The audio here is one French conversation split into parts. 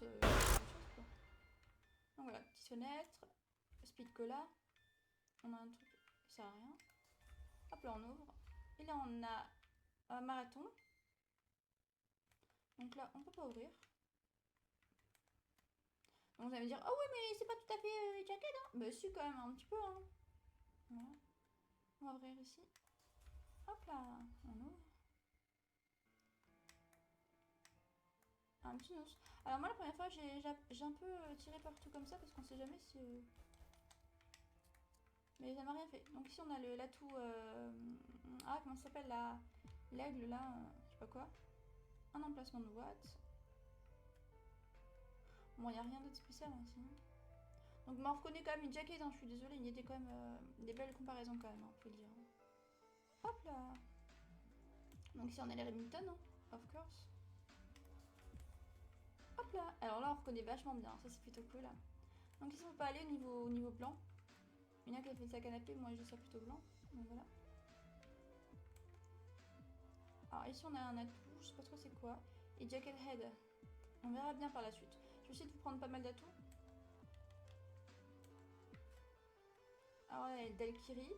autre chose, quoi. Donc voilà, petite fenêtre, speed cola. On a un truc, ça sert à rien. Hop là, on ouvre. Et là, on a un marathon. Donc là, on peut pas ouvrir. Donc vous allez me dire, oh oui, mais c'est pas tout à fait jacket, hein. Bah si, quand même, un petit peu, hein. Voilà. On va ouvrir ici. Hop là, on ouvre. Un petit os. Alors moi, la première fois, j'ai un peu tiré partout comme ça, parce qu'on sait jamais si... Mais ça m'a rien fait. Donc ici, on a l'atout... Ah, comment ça s'appelle, l'aigle, là, je sais pas quoi. Un emplacement de boîte. Bon, il n'y a rien d'autre spécial, hein, sinon. Donc, on reconnaît quand même une jacket, hein, je suis désolée, il y a quand même des belles comparaisons quand même, hein, faut le dire. Hop là. Donc ici on a les Remington, hein, of course. Hop là. Alors là on reconnaît vachement bien, ça c'est plutôt cool. Donc ici on peut pas aller au niveau blanc. Il y en a qui a fait sa canapé, moi j'ai ça plutôt blanc. Donc voilà. Alors ici on a un atout, je sais pas trop c'est quoi. Et Jacket Head. On verra bien par la suite. Je vais essayer de vous prendre pas mal d'atouts. Alors là il y a le Dalkiri.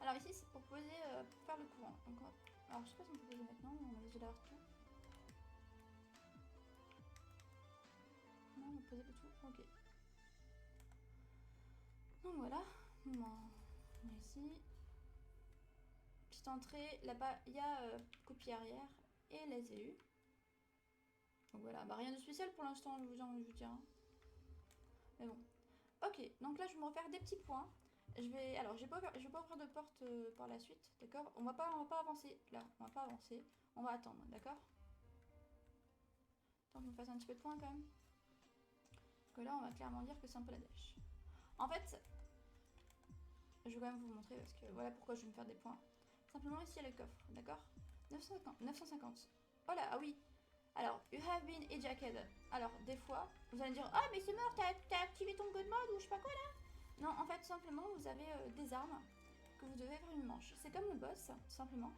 Alors ici c'est pour poser, pour faire le courant. Donc, alors je sais pas si on peut poser maintenant, mais on va essayer d'avoir tout. Non, on peut poser tout, ok. Donc voilà, bon, on est ici. Petite entrée, là-bas il y a copie arrière et les EU. Donc voilà, bah rien de spécial pour l'instant, je vous dire. Hein. Mais bon. Ok, donc là je vais me refaire des petits points. Alors, je vais pas ouvrir de porte par la suite, d'accord. On va pas avancer là, on va pas avancer. On va attendre, d'accord. Tant que je me fasse un petit peu de points quand même. Parce que là, on va clairement dire que c'est un peu la dèche. En fait, je vais quand même vous montrer parce que voilà pourquoi je vais me faire des points. Simplement ici, il y a le coffre, d'accord. 950. Oh là, ah oui. Alors, you have been ejected. Alors, des fois, vous allez me dire, ah mais c'est mort, t'as activé ton god mode ou je sais pas quoi là. Non, en fait, simplement, vous avez des armes que vous devez faire une manche. C'est comme le boss, simplement.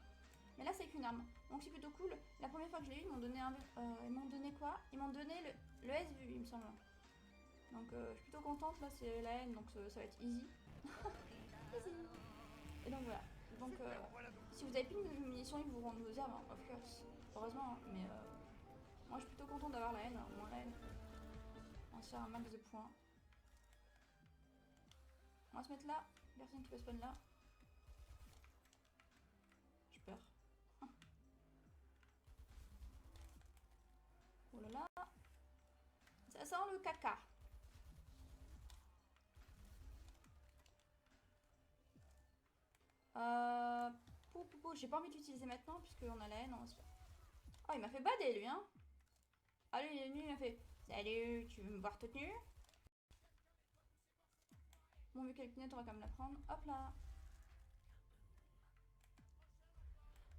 Mais là, c'est qu'une arme. Donc, c'est plutôt cool. La première fois que je l'ai eu, ils m'ont donné ils m'ont donné quoi. Ils m'ont donné le SVU, il me semble. Donc, je suis plutôt contente. Là, c'est la haine, donc ça va être easy. Easy. Et donc, voilà. Donc, si vous avez plus de munitions, ils vous rendent vos armes, hein, of course. Heureusement, hein. Mais moi, je suis plutôt contente d'avoir la haine. Au moins, la haine. On va se faire un max de points. On va se mettre là. Personne qui peut spawn là. J'ai peur. Oh là là. Ça sent le caca. J'ai pas envie d'utiliser maintenant puisqu'on a la haine. On se... Oh, il m'a fait bader lui, hein. Ah, lui, il est venu, il m'a fait salut, tu veux me voir toute nue? Bon, vu qu'elle clignote, on va quand même la prendre. Hop là.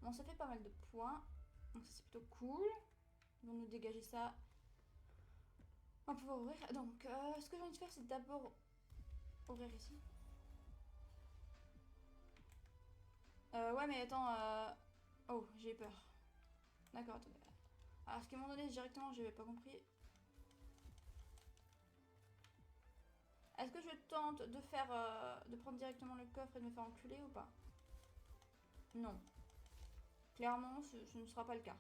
Bon, ça fait pas mal de points. Donc, ça, c'est plutôt cool. Ils vont nous dégager ça. On va pouvoir ouvrir. Donc, ce que j'ai envie de faire, c'est d'abord ouvrir ici. Ouais, mais attends. Oh, j'ai peur. D'accord, attendez. Alors, ce qu'ils m'ont donné directement, j'avais pas compris. Est-ce que je tente de faire, de prendre directement le coffre et de me faire enculer ou pas? Non. Clairement, ce ne sera pas le cas.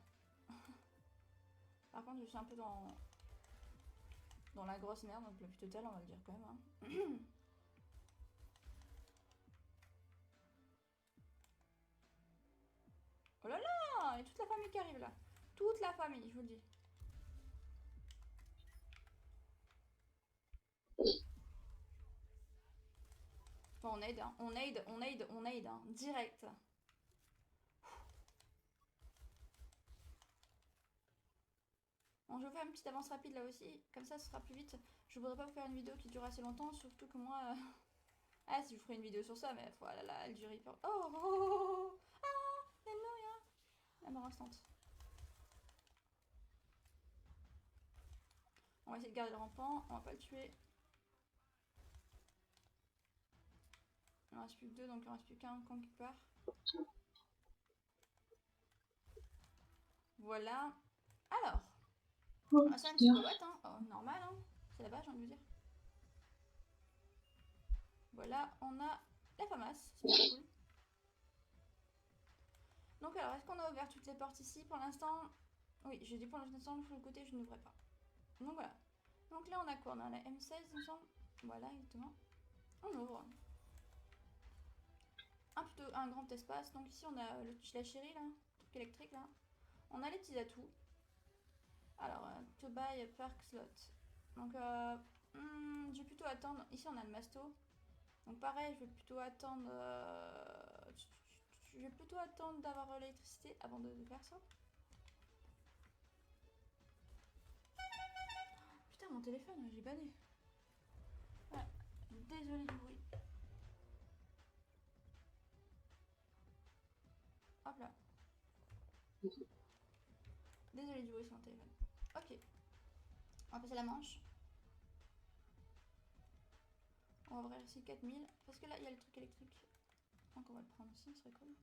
Par contre, je suis un peu dans la grosse merde, donc la plus totale, on va le dire quand même. Hein. Oh là là, il y a toute la famille qui arrive là. Toute la famille, je vous le dis. Bon, on aide, hein. On aide, hein. Direct. Bon, je vais vous faire une petite avance rapide là aussi, comme ça ce sera plus vite. Je voudrais pas vous faire une vidéo qui dure assez longtemps, surtout que moi... Ah, si je ferais une vidéo sur ça, mais voilà, là, elle dure hyper... Oh, oh, oh, oh. Ah, elle meurt, hein. La mort instante. On va essayer de garder le rampant, on va pas le tuer. Il en reste plus que deux, donc il en reste plus qu'un quand il part. Voilà. Alors, Oh, Ah, c'est un petit boîte, hein. Oh, normal, hein. C'est la base, j'ai envie de vous dire. Voilà, on a la FAMAS, c'est plutôt cool. Donc alors, est-ce qu'on a ouvert toutes les portes ici pour l'instant? Oui, j'ai dit pour l'instant, il faut le côté, je n'ouvrais pas. Donc voilà. Donc là, on a quoi? On a la M16, il me semble. Voilà, exactement. On ouvre. Un grand espace. Donc ici, on a la chérie, là. Truc électrique, là. On a les petits atouts. Alors, to buy a perk slot. Donc, je vais plutôt attendre. Ici, on a le masto. Donc pareil, je vais plutôt attendre... je vais plutôt attendre d'avoir l'électricité avant de faire ça. Putain, mon téléphone, j'ai banné. Ouais, désolé du bruit. Hop là. Désolé du bruit sur mon téléphone. Ok. On va passer la manche. On va ouvrir ici 4000. Parce que là, il y a le truc électrique. Donc on va le prendre aussi, ce serait cool.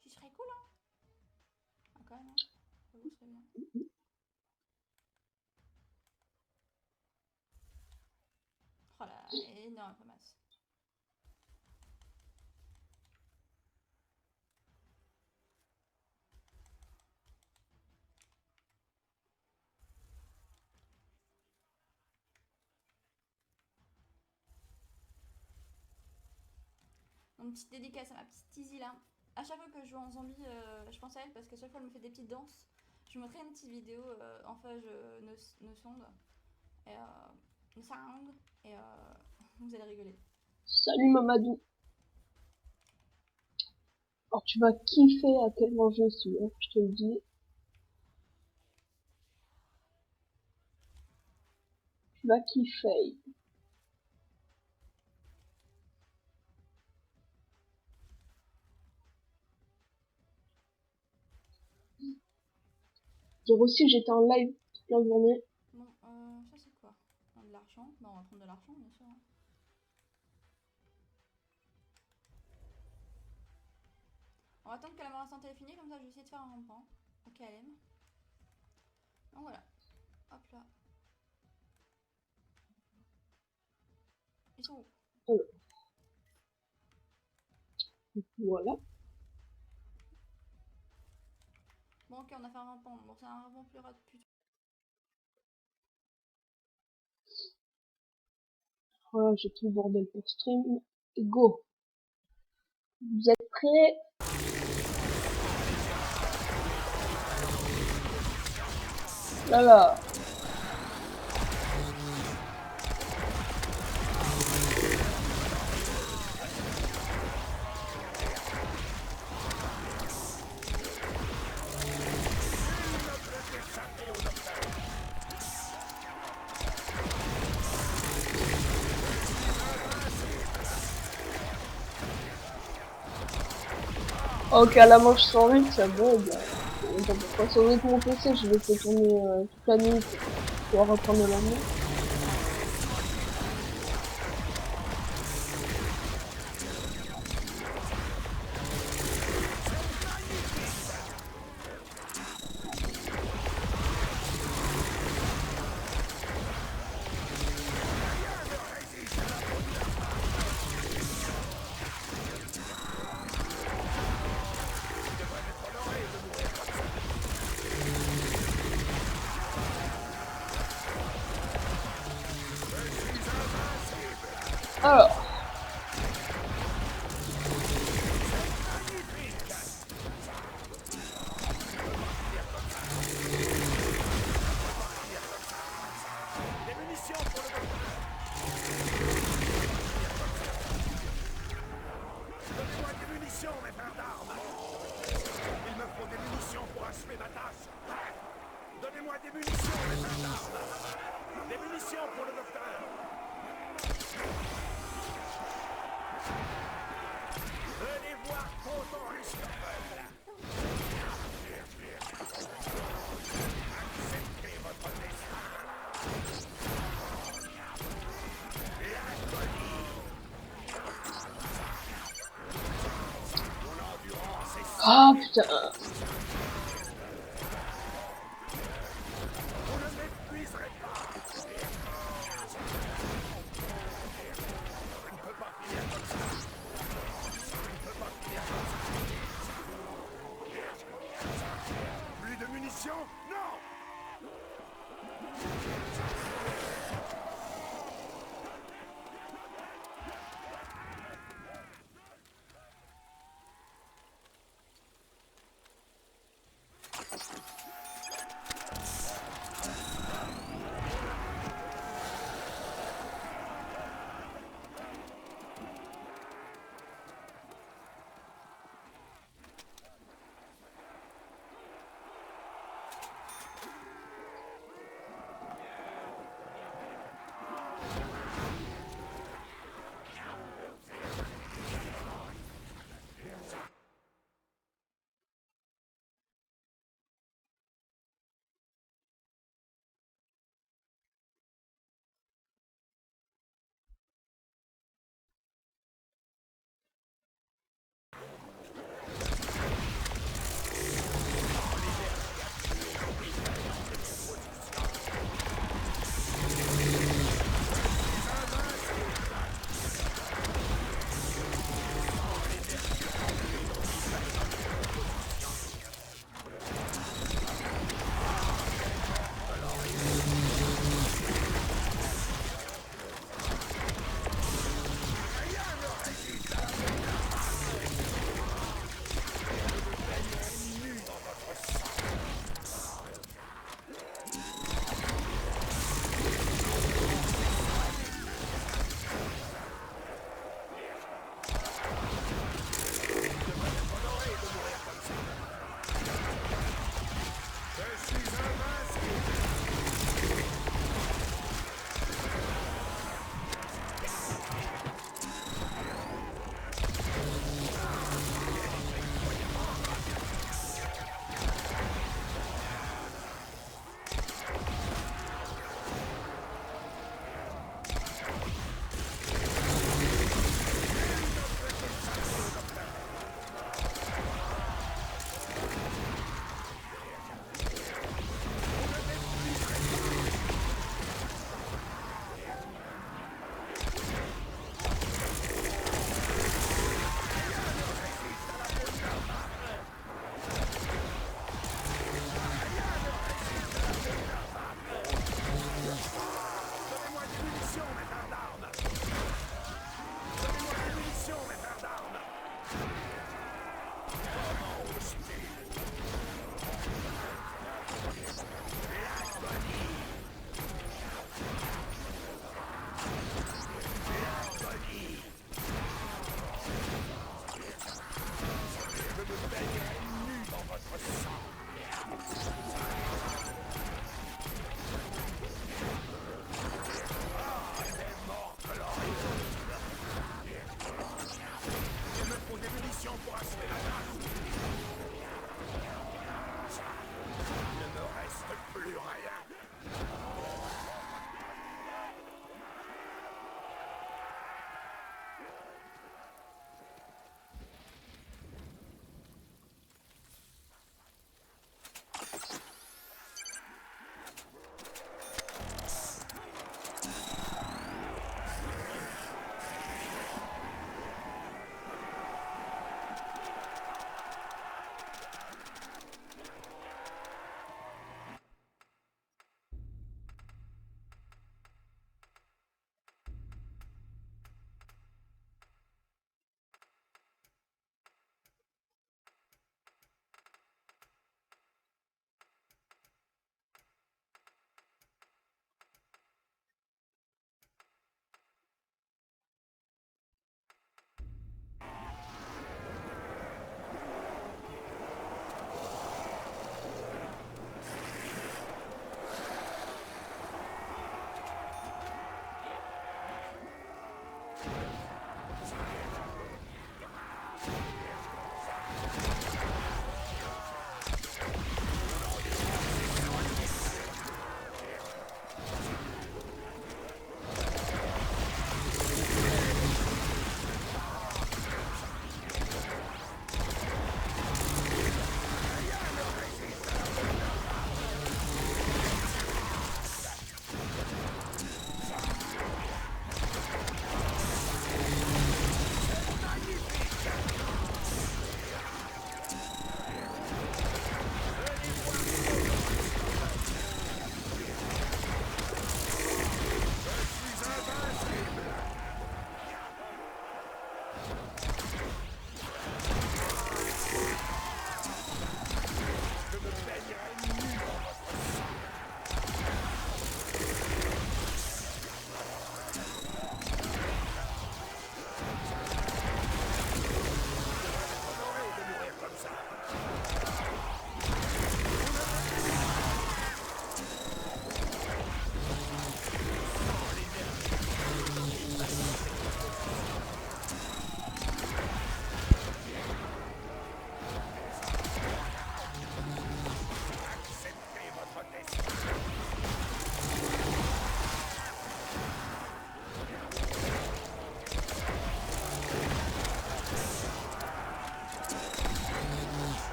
Ce serait cool, hein. Ah, quand même, hein. J'avoue, ce serait bien. Oh là, énorme FAMAS. Donc petite dédicace à ma petite Izzy là. À chaque fois que je joue en zombie, je pense à elle parce qu'à chaque fois elle me fait des petites danses. Je vous montrerai une petite vidéo en phage no sound. Et no sound. Et vous allez rigoler. Salut Mamadou. Alors tu vas kiffer à quel moment je suis, hein, je te le dis. Tu vas kiffer. Dire aussi j'étais en live toute la journée. Bon, ça c'est quoi? De l'argent. Bon, on va prendre de l'argent bien sûr. Hein. On va attendre que la mort instantanée est finie, comme ça je vais essayer de faire un rampant. Au KLM. Donc voilà. Hop là. Ils sont où? Voilà. Bon ok, on a fait un rampant. Bon, c'est un rampant plus rapide. Voilà, j'ai tout le bordel pour stream. Go. Vous êtes prêts? Là là. Ok, à la manche 108, ça bug. Je sais pas pourquoi. C'est avec mon PC, je l'ai fait tourner toute la nuit pour pouvoir reprendre le lendemain. Alors. Donnez-moi des munitions, mes gendarmes. Des munitions pour le docteur. Venez voir comment risque peuple. Acceptez votre destin. L'agonie. Mon endurance est... Ah putain. munitions? Non!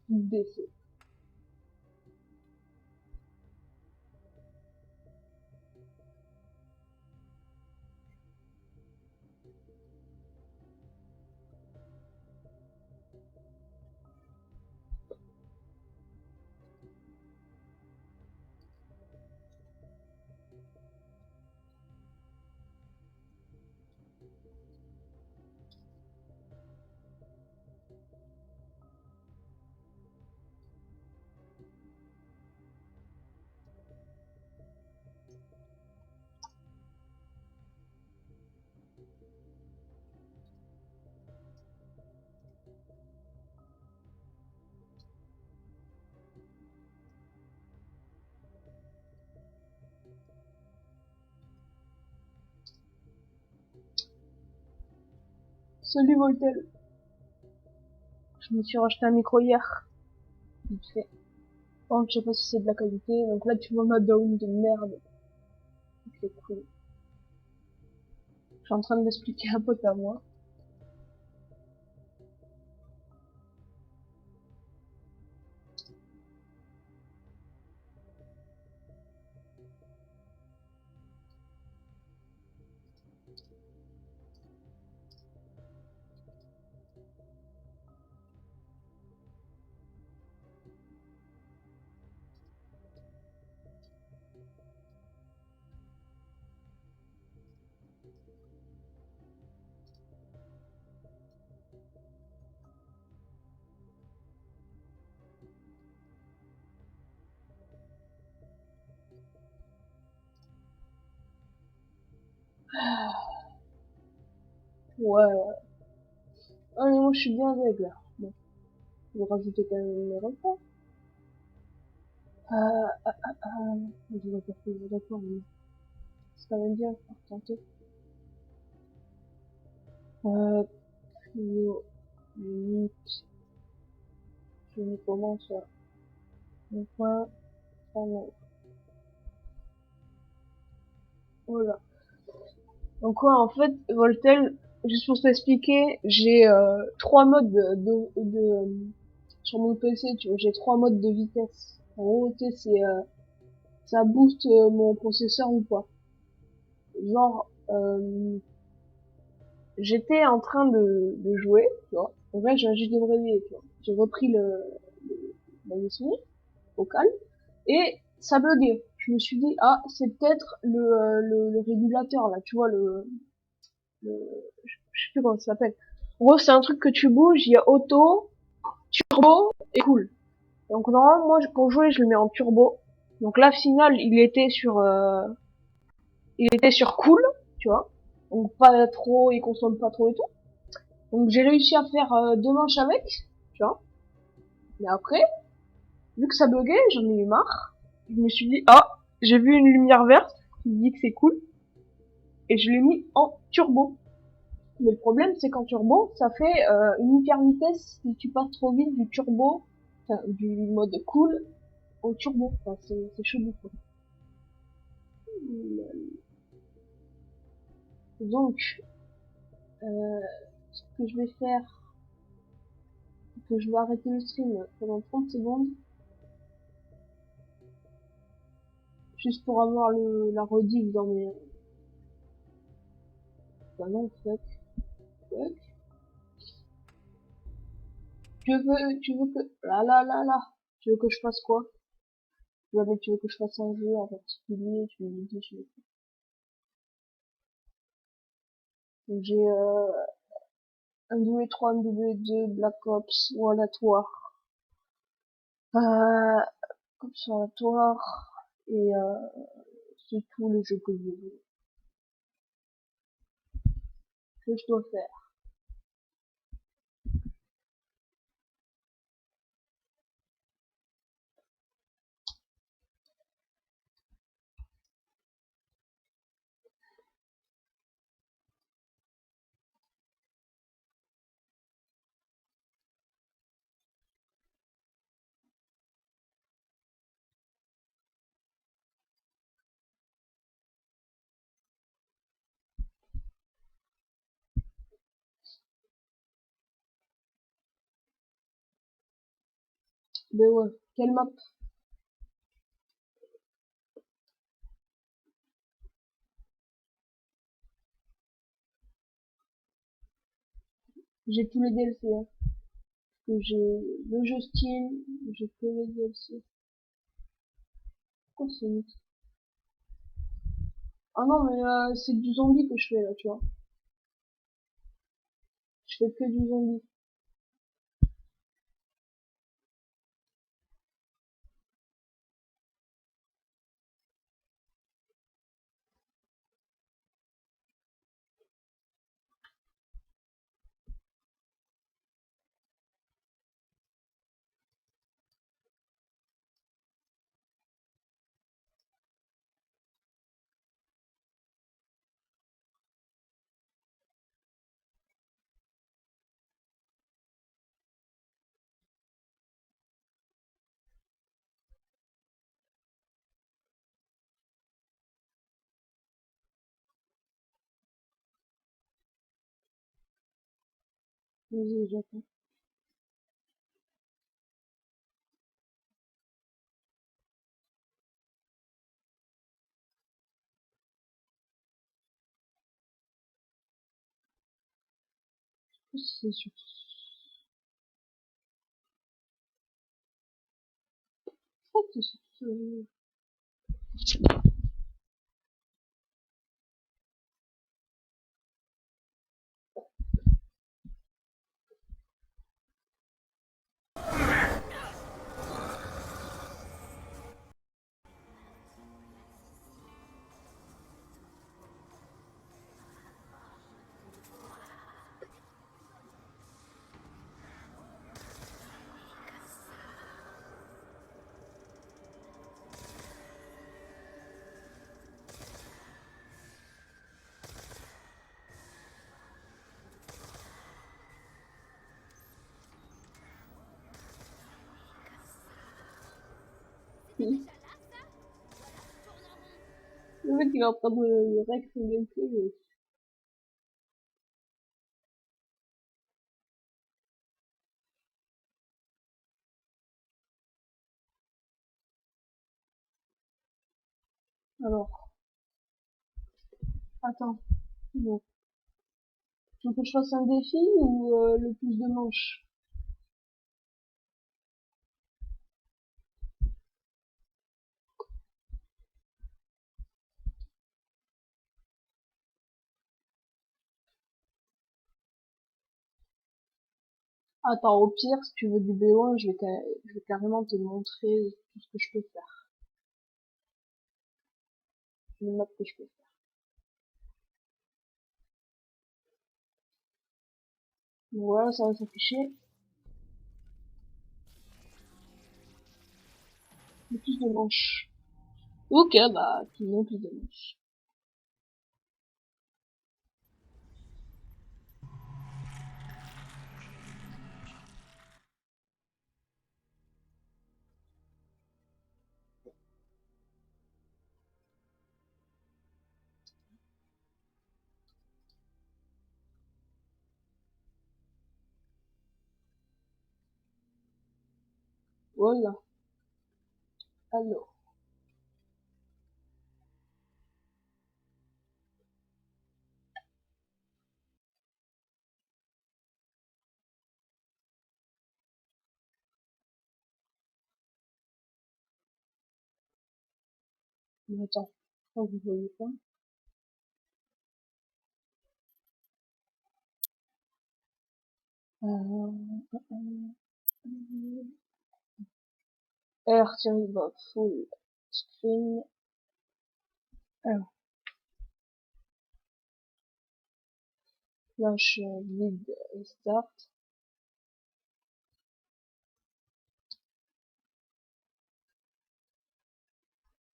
décès. Salut Voltel. Je me suis racheté un micro hier. Vite fait. Bon, je sais pas si c'est de la qualité. Donc là, tu vois ma down de merde. C'est cool. Je suis en train de m'expliquer un pote à moi. Ouais. Ah, mais moi, je suis bien avec là. Bon. Je vais rajouter quand même mes repas. Je vais faire plus d'accord, mais c'est quand même bien, pour tenter. Trio, limite, je me commence à mon point, voilà. Donc ouais, en fait, Voltel, juste pour t'expliquer, j'ai trois modes sur mon PC, tu vois, j'ai trois modes de vitesse. En gros, tu sais, c'est ça booste mon processeur ou pas. Genre, j'étais en train de jouer, tu vois. En vrai, j'ai juste de me réveiller, tu vois. J'ai repris la leçon vocale et ça buguait. Je me suis dit, ah, c'est peut-être le régulateur, là, tu vois, le je sais plus comment ça s'appelle. En gros, c'est un truc que tu bouges, il y a auto, turbo et cool. Donc normalement, moi, pour jouer, je le mets en turbo. Donc là, final, il était sur cool, tu vois. Donc pas trop, il consomme pas trop et tout. Donc j'ai réussi à faire deux manches avec, tu vois. Mais après, vu que ça buguait, j'en ai eu marre. Je me suis dit, ah, j'ai vu une lumière verte qui dit que c'est cool. Et je l'ai mis en turbo. Mais le problème, c'est qu'en turbo, ça fait une hyper vitesse si tu passes trop vite du turbo, enfin, du mode cool au turbo. Enfin, c'est chelou, quoi. Donc, ce que je vais faire, c'est que je vais arrêter le stream pendant 30 secondes, juste pour avoir la rediff dans mes... Bah non, fuck, fuck. Tu veux que... Là. Tu veux que je fasse quoi? Jamais tu veux que je fasse un jeu en particulier, tu me dis, je vais... Donc j'ai MW3, MW2, Black Ops, World War, Observatoire, et c'est tous les jeux que je dois faire. Mais ouais, quelle map? J'ai tous les DLC, hein. Que j'ai le jeu Steam, j'ai que les DLC. Pourquoi c'est vite? Ah non, mais c'est du zombie que je fais là, tu vois. Je fais que du zombie. Vas-y, j'attends. C'est sur... Je crois que c'est sur ce... Le mec il est en train de rec son gameplay. Alors, attends. Bon. Tu veux que je fasse un défi ou le plus de manches? Attends, au pire, si tu veux du B1, je vais carrément te montrer tout ce que je peux faire. Les maps que je peux faire. Voilà, ça va s'afficher. Le plus de manches. Ok, bah, plus de manches. Voilà. Alors. Attends. Oh, vous voyez pas. R, full screen. Alors, planche vide, start.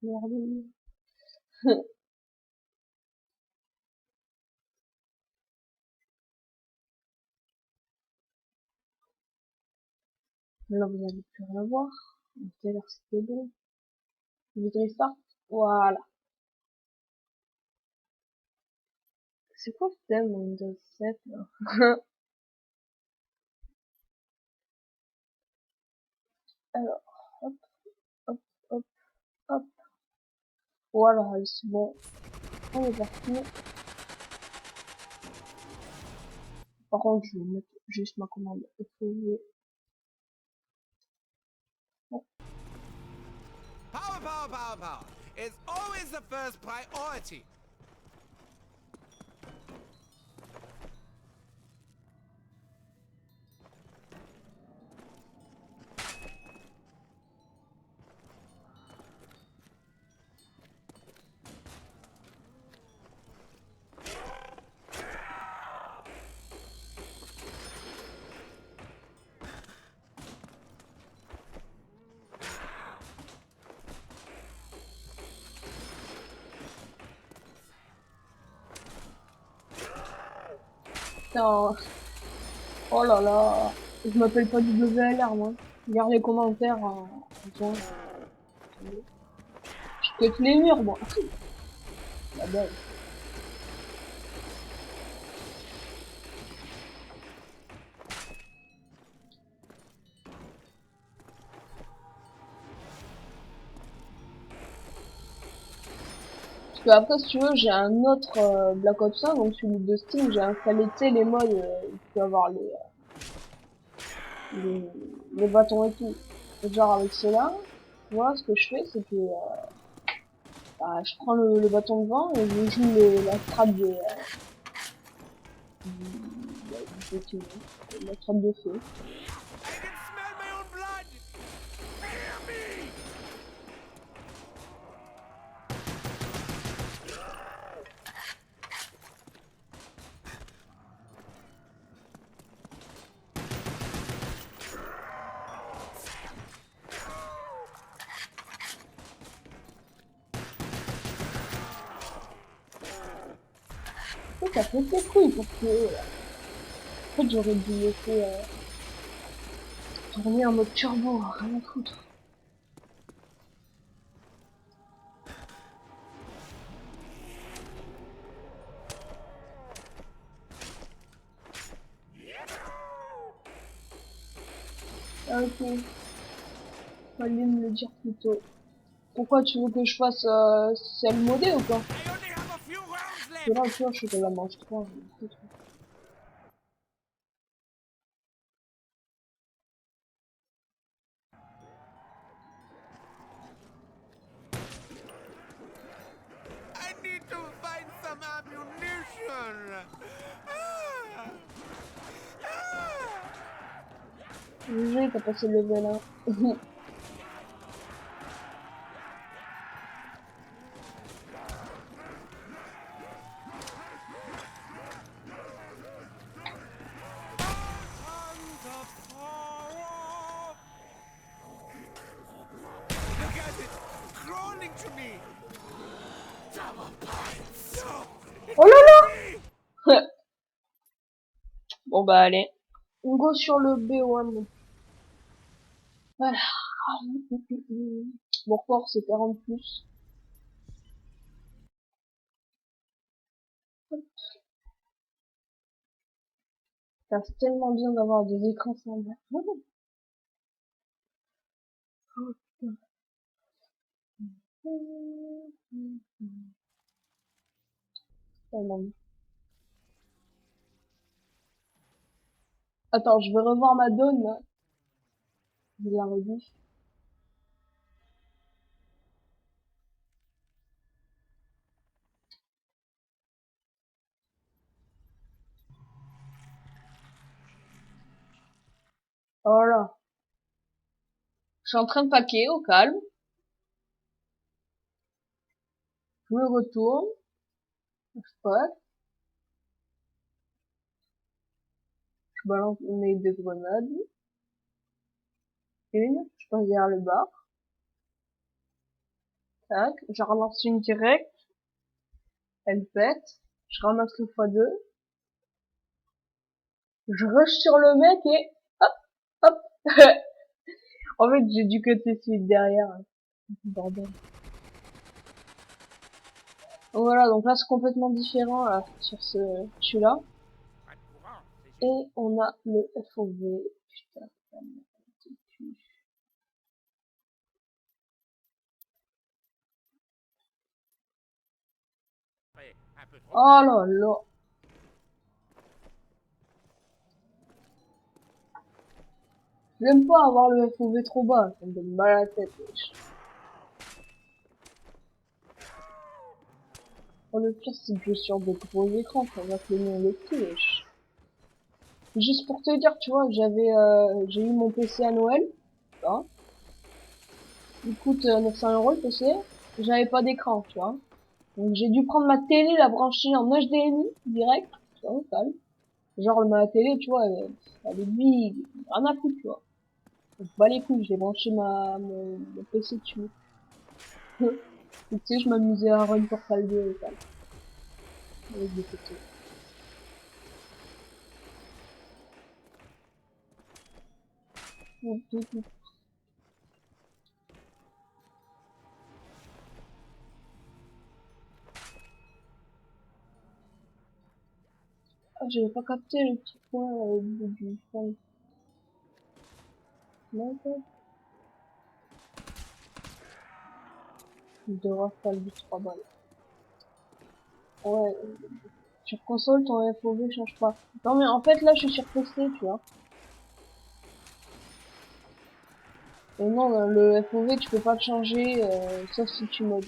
Merde. Là, vous n'allez plus rien voir. Tout à l'heure, c'était bon. Vide restart. Voilà. C'est quoi ce thème Windows 7 là? Alors, hop, hop, hop, hop. Voilà, allez, c'est bon. On est parti. Par contre, je vais mettre juste ma commande FOV. Bon. Power, power, power, power. It's always the first priority. Putain. Oh là là. Je m'appelle pas WLR, moi. Regarde les commentaires en juin. Je pète les murs, moi. La belle. Parce que après, si tu veux, j'ai un autre Black Ops 1, donc celui de Steam, j'ai installé, tu sais, les modes, il peut avoir les, les bâtons et tout. Et genre avec cela, moi, ce que je fais, c'est que bah, je prends le bâton devant et je joue la strat du petit, la strat de feu. I can smell my own blood. Hear me. Et ça fait ses couilles parce que, en fait, j'aurais dû laisser tourner en mode turbo, rien à foutre. Ah, ok, fallait me le dire plus tôt. Pourquoi tu veux que je fasse celle modée ou quoi? I only have a few rounds Parce que left. là, tu vois, je suis que la manche 3, je m'en fous. I need to find some ammunition. Ah. Ah. GG, t'as passé le level 1. Tons of sorrow. Look at it, crawling to me. Double points. Oh là là. Bon bah allez, on go sur le B1. Voilà. Mon corps c'est 40 plus. C'est tellement bien d'avoir des écrans semblables. Oh, putain. Tellement bien. Attends, je vais revoir ma donne là. Je la redis. Voilà. Je suis en train de paquer au calme. Je me retourne. Je passe. Je balance mes deux grenades. Une. Je passe derrière le bar. Tac. Je ramasse une directe. Elle pète. Je ramasse le x2. Je rush sur le mec et hop, hop. En fait, j'ai dû cutter celui de derrière. Bordel. Donc voilà, donc là c'est complètement différent là, sur celui-là. Pas de courant, c'est Et on a le FOV. Putain, ça me tue. Oh là là. J'aime pas avoir le FOV trop bas, ça me donne mal à la tête, wesh. Oh, le pire, c'est que je suis sur des gros écrans, ça va cligner le cul, wesh. Juste pour te dire, tu vois, j'ai eu mon PC à Noël, tu vois. Il coûte 900 € le PC, j'avais pas d'écran, tu vois. Donc j'ai dû prendre ma télé, la brancher en HDMI, direct, tu vois, au calme. Genre, ma télé, tu vois, elle est lui, rien à foutre, tu vois. Donc, bah les couilles, j'ai branché mon PC dessus. Et tu sais, je m'amusais à run Portal 2 et tal. Avec des photos. Ah, j'avais pas capté le petit point au bout du fond. D'accord. Il devra faire du 3 balles. Ouais, sur console, ton FOV change pas. Non mais en fait, là, je suis sur PC, tu vois. Et non, le FOV, tu peux pas le changer, sauf si tu modes.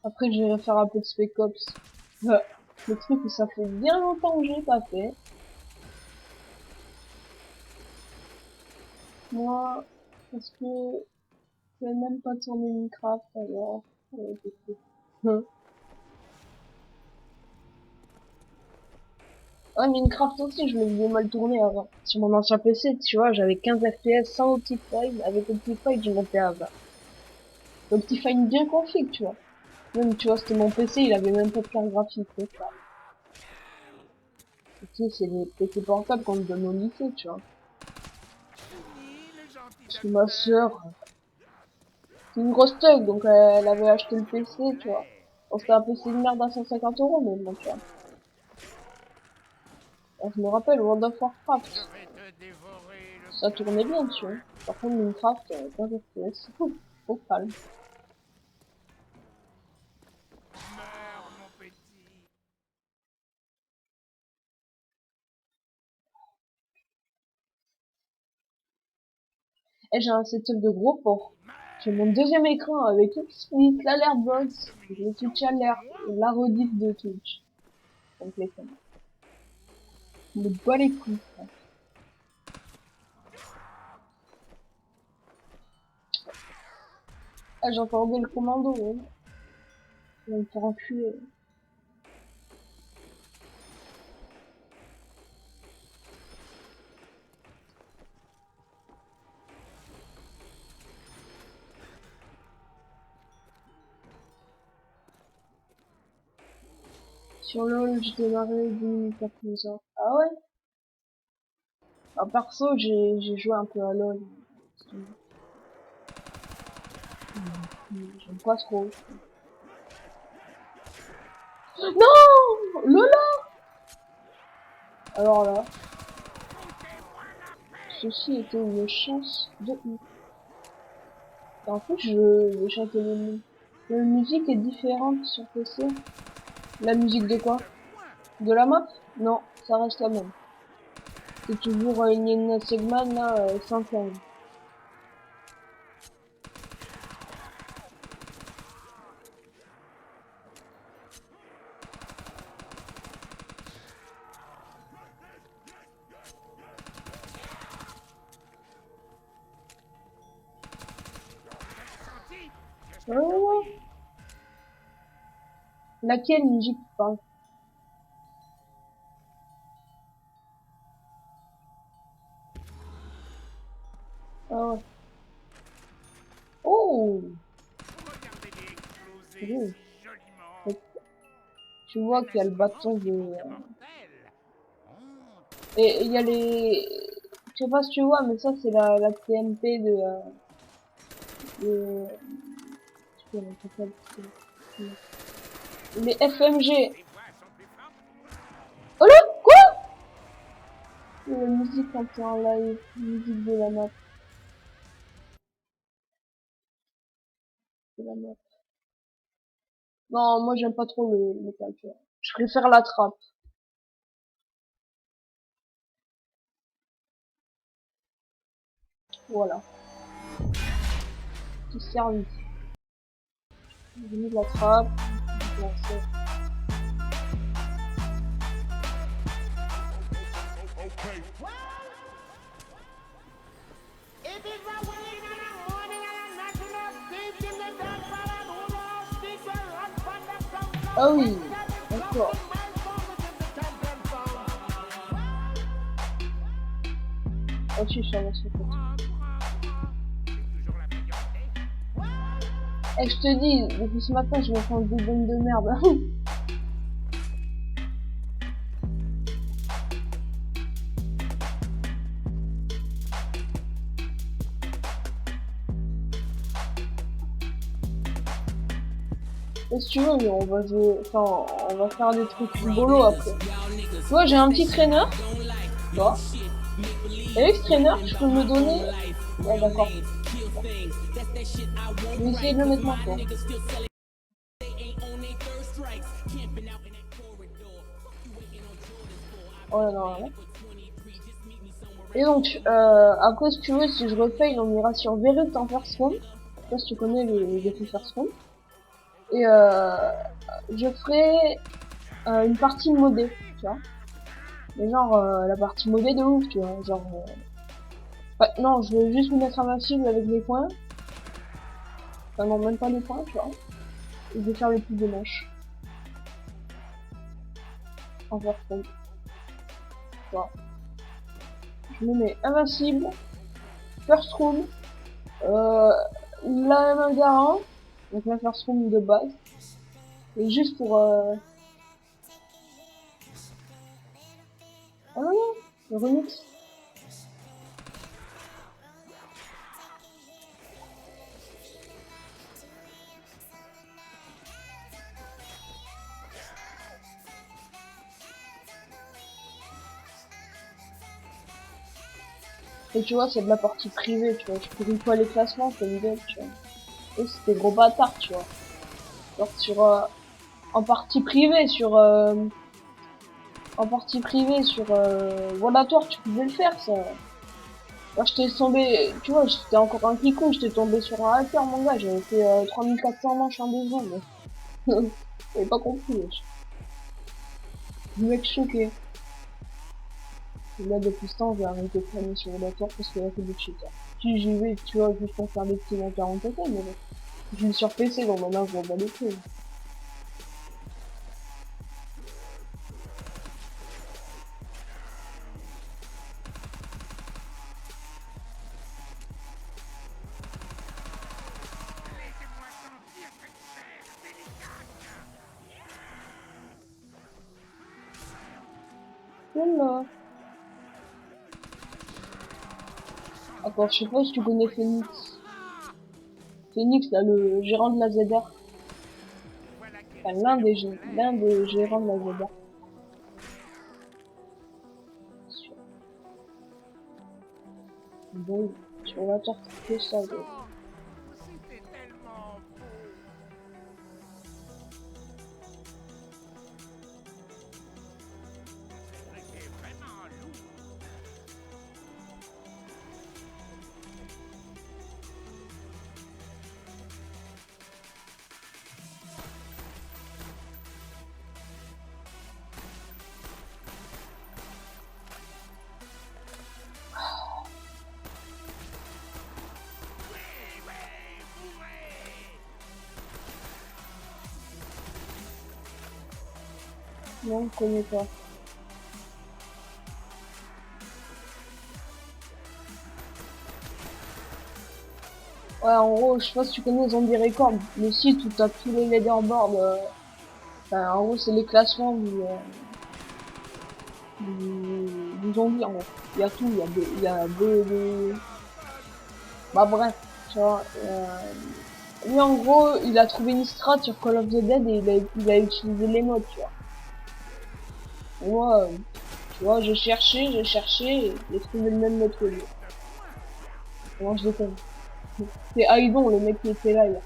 Après, je vais faire un peu de Spec Ops. Le truc où ça fait bien longtemps que j'ai pas fait. Moi, parce que je vais même pas tourner Minecraft alors. Ouais, Minecraft aussi, je le faisais mal tourner avant. Sur mon ancien PC, tu vois, j'avais 15 FPS sans Optifine. Avec Optifine, je montais à 20. L'Optifine bien config, tu vois. Même, tu vois, c'était mon PC, il avait même pas de carte graphique, tu vois. Tu sais, c'est les PC portables qu'on me donne au lycée, tu vois. Fini, le gentil Parce que ma docteur. sœur, c'est une grosse thug, donc elle avait acheté le PC, tu vois. Bon, c'était un PC de merde à 150 €, mais bon, tu vois. Je me rappelle, World of Je Warcraft, vais te dévorer le ça tournait bien crâne. dessus, hein. Par contre, Minecraft, 15 FPS, trop calme. Meurs, mon petit. Et j'ai un setup de gros porc. J'ai mon Meurs. deuxième écran avec Xsplit, l'alert Assez box, de le munitions Twitch pour alert, moi. la rediff de Twitch. Complètement. Je me bats les couilles, frère. Ah, j'entendais le commando, ouais. On va me faire enculer. Sur LoL, j'ai démarré 10 minutes après ça. Ah ouais? Ah, perso, j'ai joué un peu à LoL. J'aime pas trop. Non! Lola! Alors là, ceci était une chance de ouf. Et en fait, je vais chanter le nom. La musique est différente sur PC. La musique de quoi? De la map? Non, ça reste la même. C'est toujours Nina Segman là, 115. Senti. J'espère que Oh, oui. laquelle musique tu parles? Ah ouais. Oh, Regardez-les exploser oh. si joliment. Et tu vois qu'il y a N'est-ce le pas bâton aussi de... beau que mortel? Honte. Et il y a les... Je sais pas si tu vois, mais ça c'est la TMP de... Les FMG. Les voix sont plus fortes. Oh là, quoi? La musique quand t'es en live, musique de la map. De la map. Non, moi j'aime pas trop le métal, tu vois. Je préfère la trappe. Voilà. Tout servi. J'ai mis de la trappe. J'ai lancé. Ah oui, d'accord. Ah si, ça va se faire. C'est toujours la priorité. Eh, je te dis, depuis ce matin, je me prends des bonnes de merde. Et si tu veux, mais on va jouer, enfin, on va faire des trucs rigolos après. Tu vois, j'ai un petit traîneur, tu vois. Et avec ce traîneur, je peux me donner... Ouais, d'accord. Je vais essayer de le mettre maintenant. Oh là là là. Et donc, après, si tu veux, si je refail, on ira sur Verut en first room. Je sais pas si tu connais les défis first room. Et je ferai une partie modée, tu vois. Mais genre, la partie modée de ouf, tu vois. Genre, ouais, non, je veux juste me mettre invincible avec les points. Enfin, non, même pas les points, tu vois. Et je vais faire le plus de manches. En first room. Tu vois. Je me mets invincible. First room. La main garant. Donc la first room de base. Et juste pour... Ah non, non, le remix. Et tu vois, c'est de la partie privée, tu vois. Je peux une fois les classements, c'est une gueule, tu vois. Et c'est des gros bâtards, tu vois. Genre sur... en partie privée, sur... en partie privée, sur... Volatoire, tu pouvais le faire, ça. Alors, j'étais tombé... Tu vois, j'étais encore un picou, j'étais tombé sur un hacker, mon gars. J'avais fait 3400 manches en 2 secondes. J'avais pas compris, wesh. Le mec choqué. Et là, depuis ce temps, j'ai arrêté de traîner sur Volatoire parce qu'il y a que des cheaters. Si j'y vais, tu vois, juste pour faire des petits monteurs en total, mais bon. Je suis sur PC, donc maintenant je vois pas les couilles. Laissez-moi sentir cette chair délicate. Voilà. Attends, je sais pas si tu connais Phoenix. Phoenix, là, le gérant de la ZR. Voilà qui Enfin, risque l'un de des, vous l'un plaire. des gérants de la ZR. Bon, sur la carte, que ça, gros. Oh, c'était tellement beau. C'était vraiment lourd. Oui, oui, bourré. Non, je connais pas. Ouais, en gros, je sais pas si tu connais Zombie Record, le site où t'as tous les leaderboards. Enfin, en gros, c'est les classements du zombie, en gros. Il y a tout, il y a des... Bah bref, tu vois. Lui, en gros, il a trouvé une strat sur Call of the Dead et il a utilisé les modes, tu vois. Et moi, tu vois, j'ai cherché, et j'ai trouvé le même mode que lui. Moi, je déconne. C'est Aidon, le mec qui était là, hier.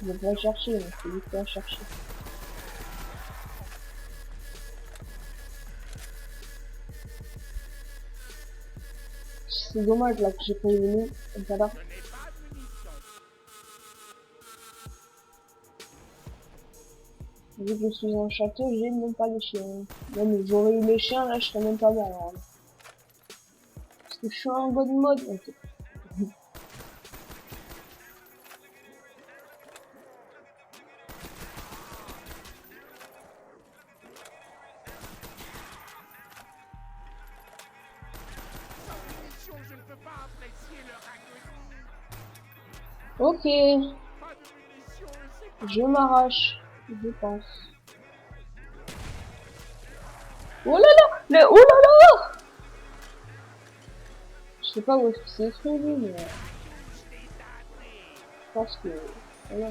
Je vais pas chercher, mais c'est lui qui a cherché. C'est dommage, là, que j'ai pas eu le comme ça là. Vu que je suis dans un château, j'ai même pas les chiens. Même j'aurais eu les chiens, là, je serais même pas bien, alors. Parce que je suis en bonne mode, donc. Sans munitions, je ne peux pas apprécier leur agonie. Ok, Pas de munitions, c'est pas... je m'arrache, je pense. Oh là là, oh là là! Je sais pas où est-ce que c'est écrit, lui, mais je pense que, voilà.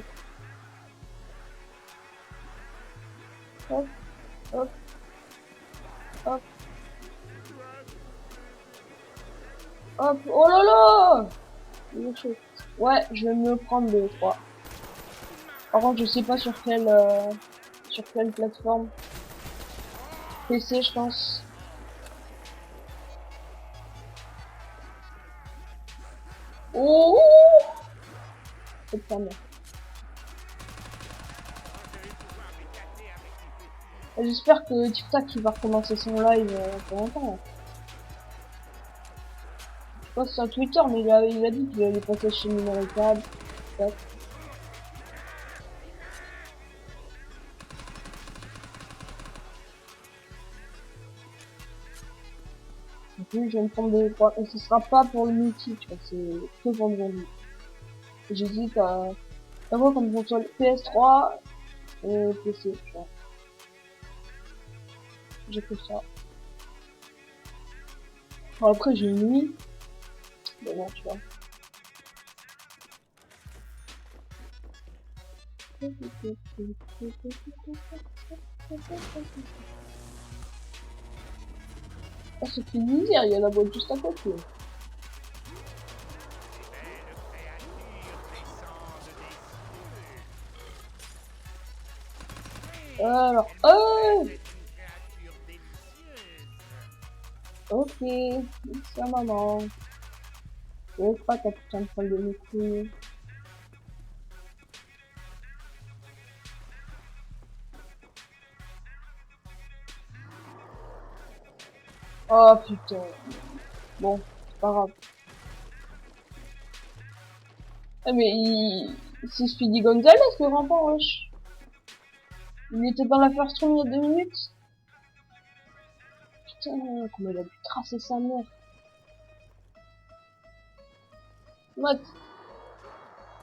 Hop, hop, hop. Hop, oh là là! Il est chaud. Ouais, je vais me prendre deux, trois. Par contre, je sais pas sur quelle plateforme. PC, je pense. Oh! C'est pas mal. J'espère que TikTok il va recommencer son live pour longtemps. Hein. Je sais pas si c'est sur Twitter, mais il a dit qu'il allait passer chez Minoricable. Donc lui, je vais me prendre deux, trois. Et ce sera pas pour le multi, tu vois, c'est que pour le vendredi. J'hésite à avoir comme console PS3 et PC, tu vois. J'ai fait ça. Bon, après, j'ai une nuit. Mais bon, tu vois. Ah, c'est une misère, il y a la boîte juste à côté. Alors, oh! Ok, c'est maman. Je sais pas ta putain de folle de mes couilles. Oh putain. Bon, c'est pas grave. Ah mais c'est Speedy Gonzalez le rampant, wesh. Il était dans la first room il y a 2 minutes. Putain, comment il a pu tracer sa mère. Matt.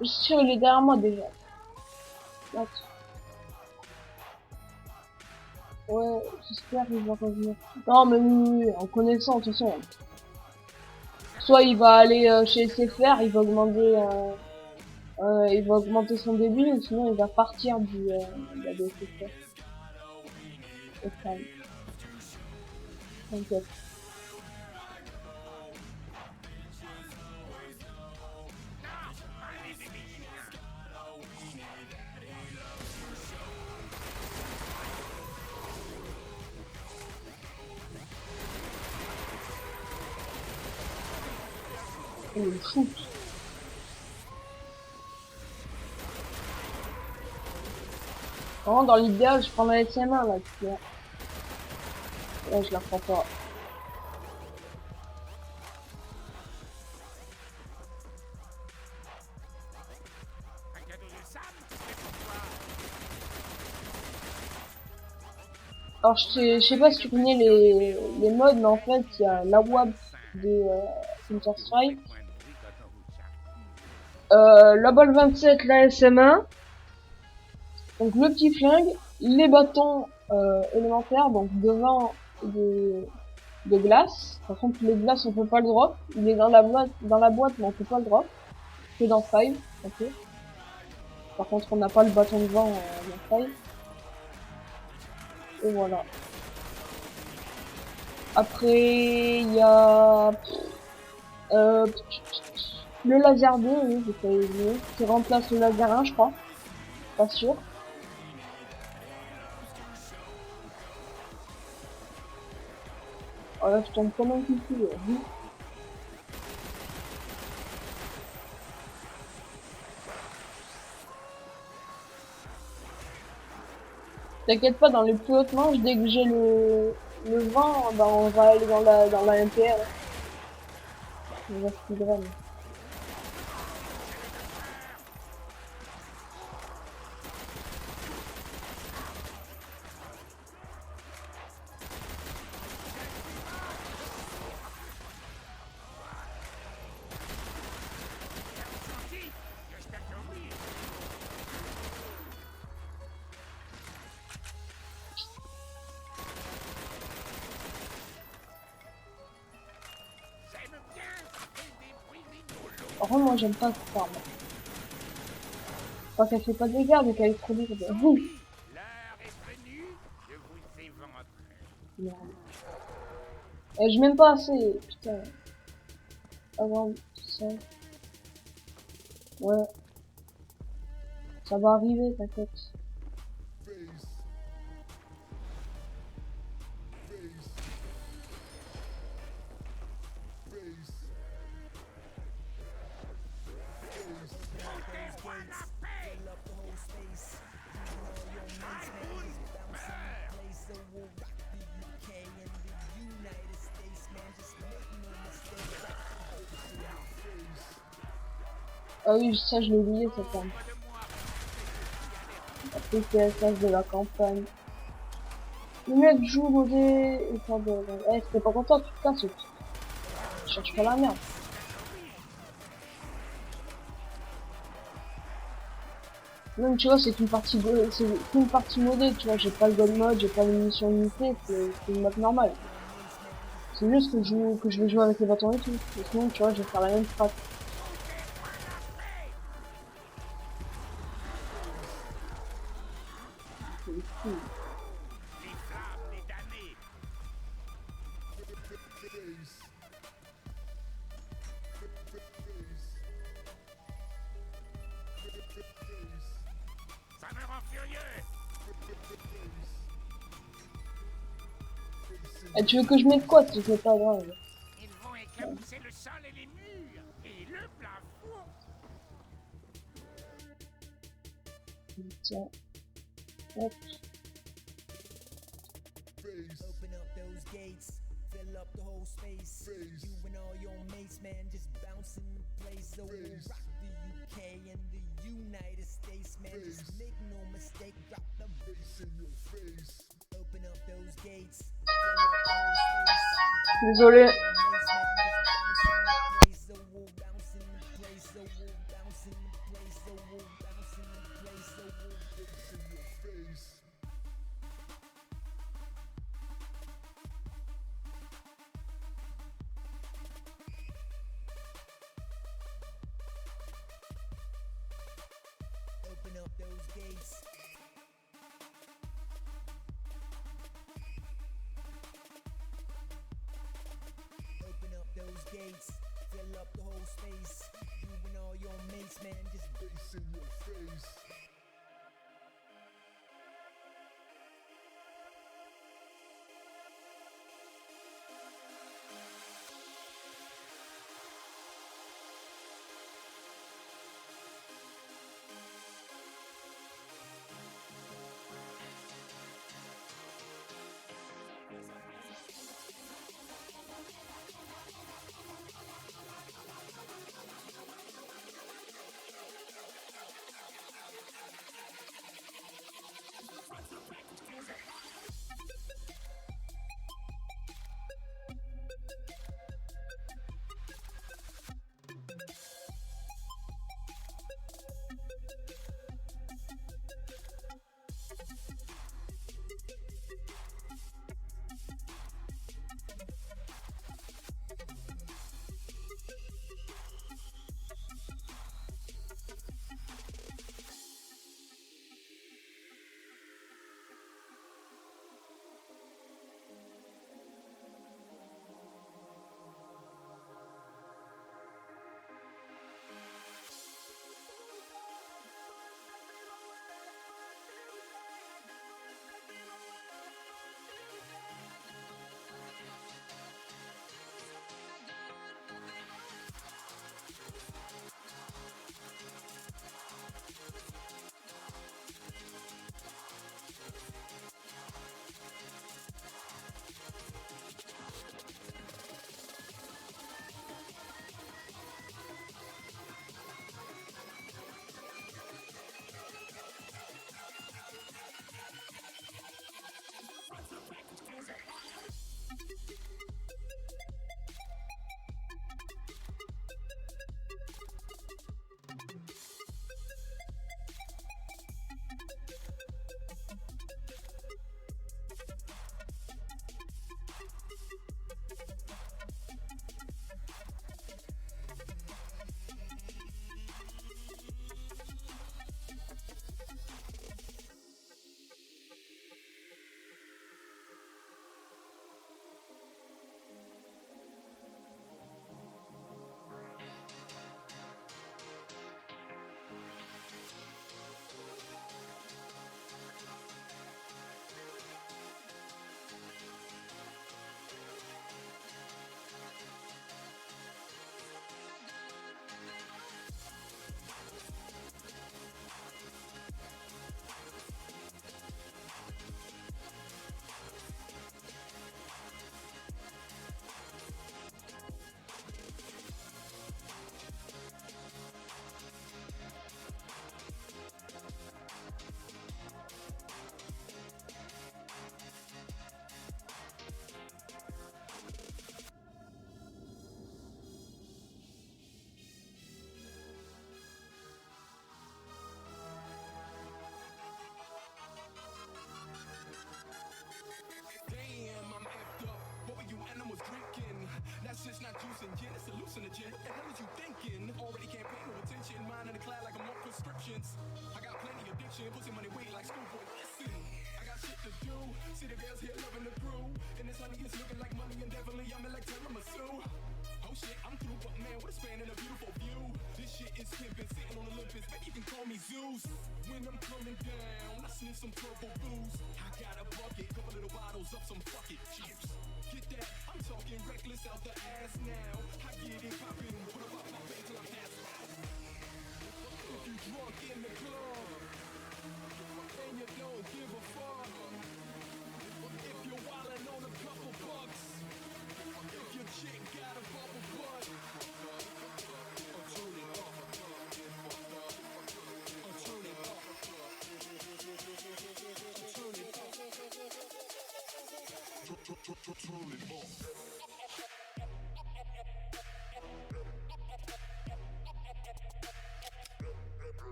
Je suis sûr il est derrière moi déjà. Matt. Ouais, j'espère qu'il va revenir. Non mais oui, en connaissant de toute façon. Soit il va aller chez SFR, il va augmenter son débit, ou sinon il va partir de la SFR. Et calme. T'inquiète. Oh, le shoot. Vraiment, dans l'idéal, je prends la SM1 là, tu vois. Là, je la prends pas. Alors, je sais pas si tu connais les modes, mais en fait, il y a la WAP de Counter-Strike, la balle 27, la SM1, donc le petit flingue, les bâtons élémentaires, donc devant de glace. Par contre, les glaces, on peut pas le drop. Il est dans la boîte, mais on peut pas le drop. que dans Five, ok. Par contre, on n'a pas le bâton de vent dans Five. Et voilà. Après, il y a le laser 2, oui, j'ai pas oublié, qui remplace le laser 1, je crois. Pas sûr. Oh là, je tombe comme un cucu. T'inquiète pas, dans les plus hautes manches, dès que j'ai le vent, ben on va aller dans la MPR. On va speedrun. Par contre, moi, j'aime pas cette arme. Enfin, qu'elle fait pas de dégâts, mais qu'elle est trop lourde. L'heure est venue, je vous éventrerai. Merde. Je m'aime pas assez, putain. Avant ça. Ouais. Ça va arriver, t'inquiète. Ah oui, ça, je l'ai oublié, cette arme. La PCSS de la campagne. Le mec joue modé, enfin, eh, c'était pas content, tu te casses, tu cherches pas la merde. Même, tu vois, c'est qu'une partie modée, tu vois, j'ai pas le god mode, j'ai pas les munitions limitées, c'est une map normale. C'est juste que je vais jouer avec les bâtons et tout. Et sinon, tu vois, je vais faire la même strat. Les flammes, les damnés. Ça me rend furieux. Et tu veux que je mette quoi si c'est pas grave? Ils vont éclabousser le sol et les murs. Et le plafond. Tiens. Hop. Open up those gates, fill up the whole space. You and all your mates, man, just bounce in place. So we'll rock the UK and the United States, man. Just make no mistake, drop the bass in your face. Open up those gates, fill up the whole space. Désolé. Mates, man, just bounce in place. So we'll bounce in place. So we'll bounce in place. So we'll bounce in place. So we'll bass in your face. Open up those gates. Open up those gates. Fill up the whole space. You and all your mates, man, just bass in your face.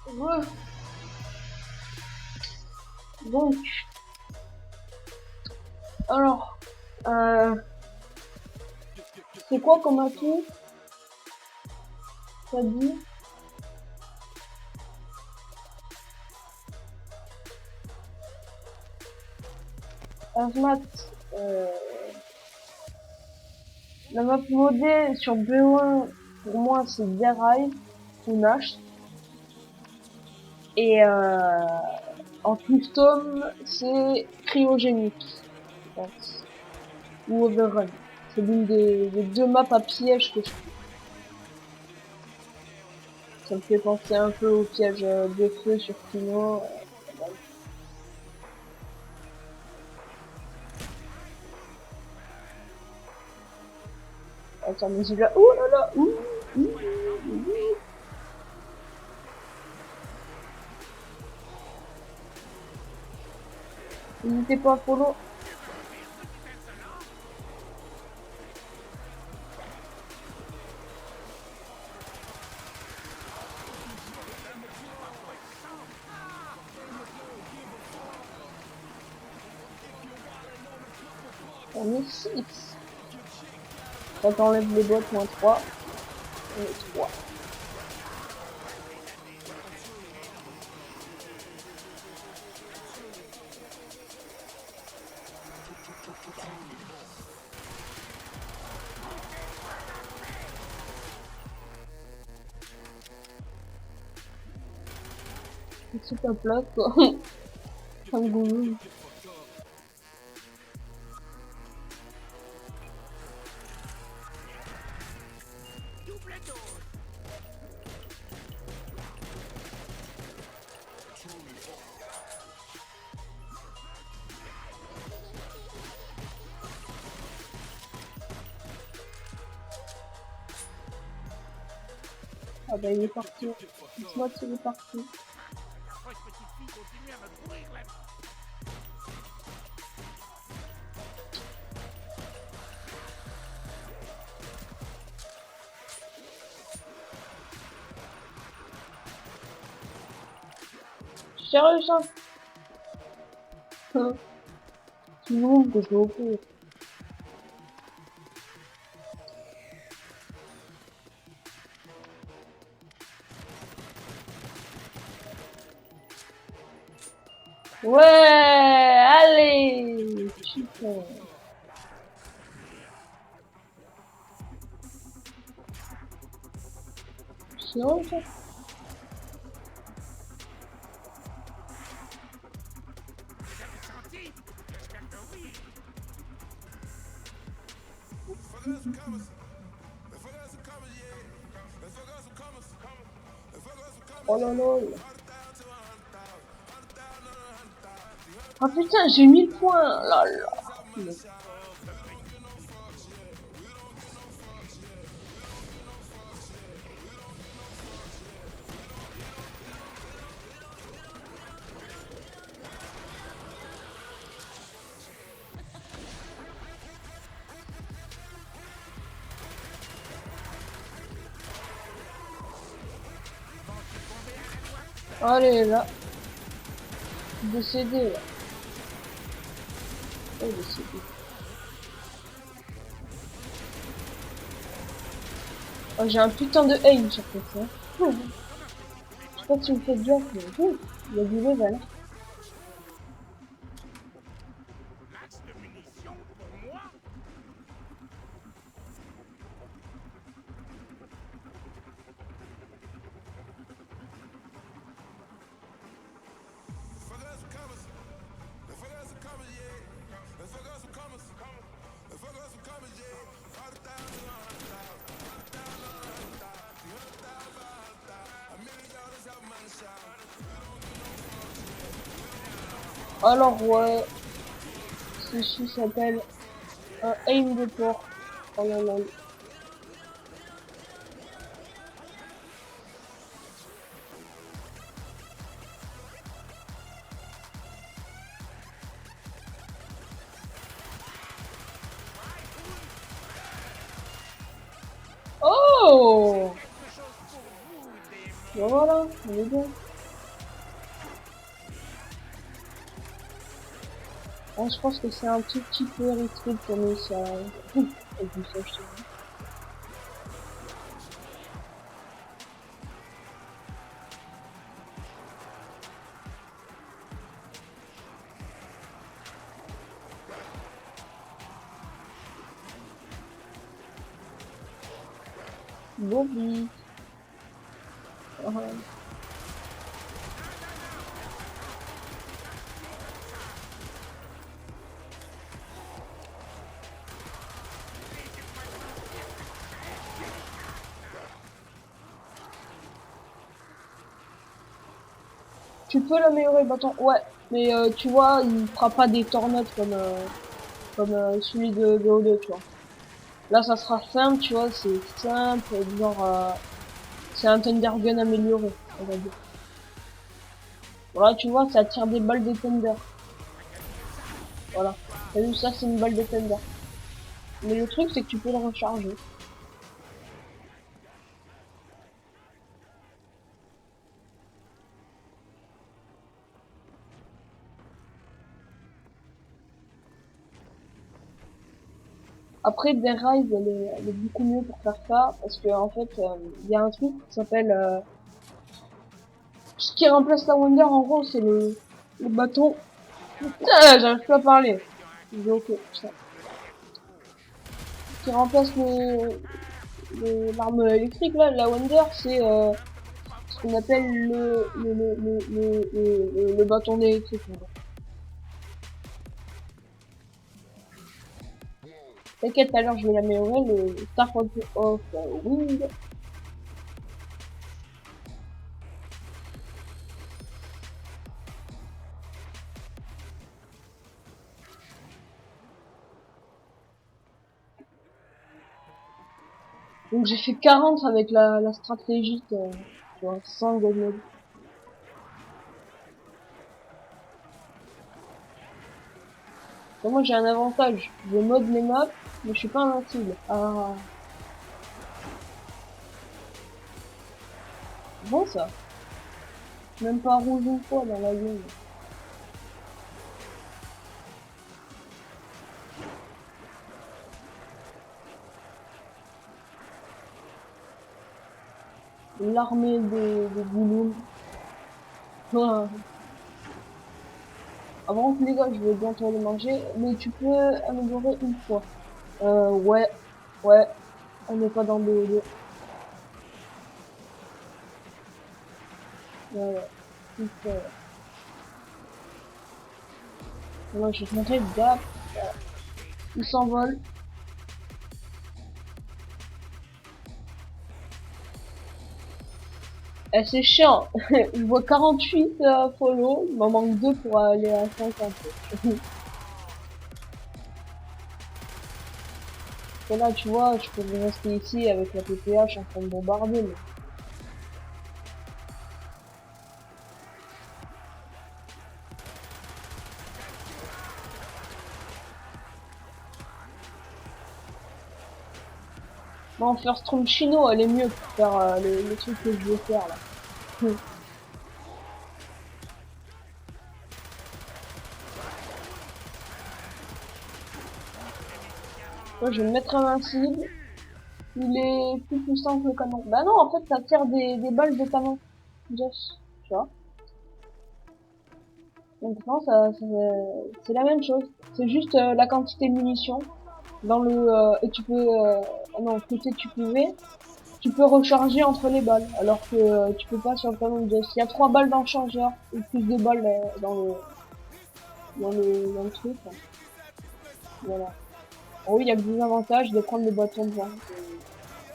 Ouais. Donc, alors, c'est quoi comme atout? T'as dit? Hazmat, la map modée sur B1, pour moi, c'est Derail ou Nash. Et en custom, c'est Cryogénique, je pense. Ou Overrun. C'est l'une des deux maps à piège que je trouve. Ça me fait penser un peu au piège de feu sur Kino. Attends, mais là, ouh là là, ouh, ouh, ouh. N'hésitez pas à follow. On est 6. Quand t'enlèves les bottes, moins 3. On est 3. C'est super plat, quoi. Ça me goûte. Ah bah il est parti. Dites-moi qu'il est parti. Sérieux ça? C'est long que je vais au cours. Ouais, allez, super. Sinon, ça. Oh là là. Ah putain, j'ai 1000 points. Là là. Allez, là. Décédé, là. Oh, décédé. Oh, j'ai un putain de aim sur cette fois. Je sais pas si vous faites gaffe, mais il y a du level. Max de munitions pour moi? Alors, ouais, ceci s'appelle un aim de porc. Oh là là. Oh! Ben voilà, on est bien. Ah, je pense que c'est un tout petit peu risqué de tourner ça. Et puis ça, je sais pas. Bobby. Tu peux l'améliorer le bâton, ouais, mais tu vois, il fera pas des tornades comme celui de O2, tu vois. Là, ça sera simple, tu vois, c'est simple, genre, c'est un Thunder Gun amélioré, on va dire. Voilà, tu vois, ça tire des balles de Thunder. Voilà. T'as vu, ça, c'est une balle de Thunder. Mais le truc, c'est que tu peux le recharger. Après, Dead Rise, elle est beaucoup mieux pour faire ça, parce que en fait, il y a un truc qui s'appelle... ce qui remplace la Wonder, en gros, c'est le bâton. Putain, j'arrive plus à parler. Je dis, ok, ça. Ce qui remplace l'arme électrique, là, la Wonder, c'est ce qu'on appelle le bâton électrique. T'inquiète, tout à l'heure je vais l'améliorer, le Star of Wind. Donc j'ai fait 40 avec la stratégie, tu vois, sans God mode. Bon, moi j'ai un avantage, je mode les maps, mais je suis pas invincible. Ah, bon ça. Même pas rouge une fois dans la game. L'armée des Gouloums. Ah. Avant que les gars, je vais bientôt les manger, mais tu peux améliorer une fois. Ouais, ouais, on n'est pas dans BO2. Ouais, ouais. Là, je vais te montrer, gap, il s'envole. Eh, c'est chiant. Je vois 48 follow, il m'en manque 2 pour aller à 50. Et là, tu vois, je peux rester ici avec la PPH en train de bombarder. Mais... Bon, First Room Chino, elle est mieux pour faire le truc que je veux faire là. Moi, je vais me mettre invincible. Il est plus puissant que le canon. Bah non, en fait, ça tire des balles de canon. Just, tu vois. Donc non, c'est la même chose. C'est juste la quantité de munitions dans le et tu peux ah non, côté tu peux recharger entre les balles, alors que tu peux pas sur le canon de Just. Il y a 3 balles dans le chargeur et plus de balles dans le truc. Voilà. En gros, il y a que des avantages de prendre le bâton de vent.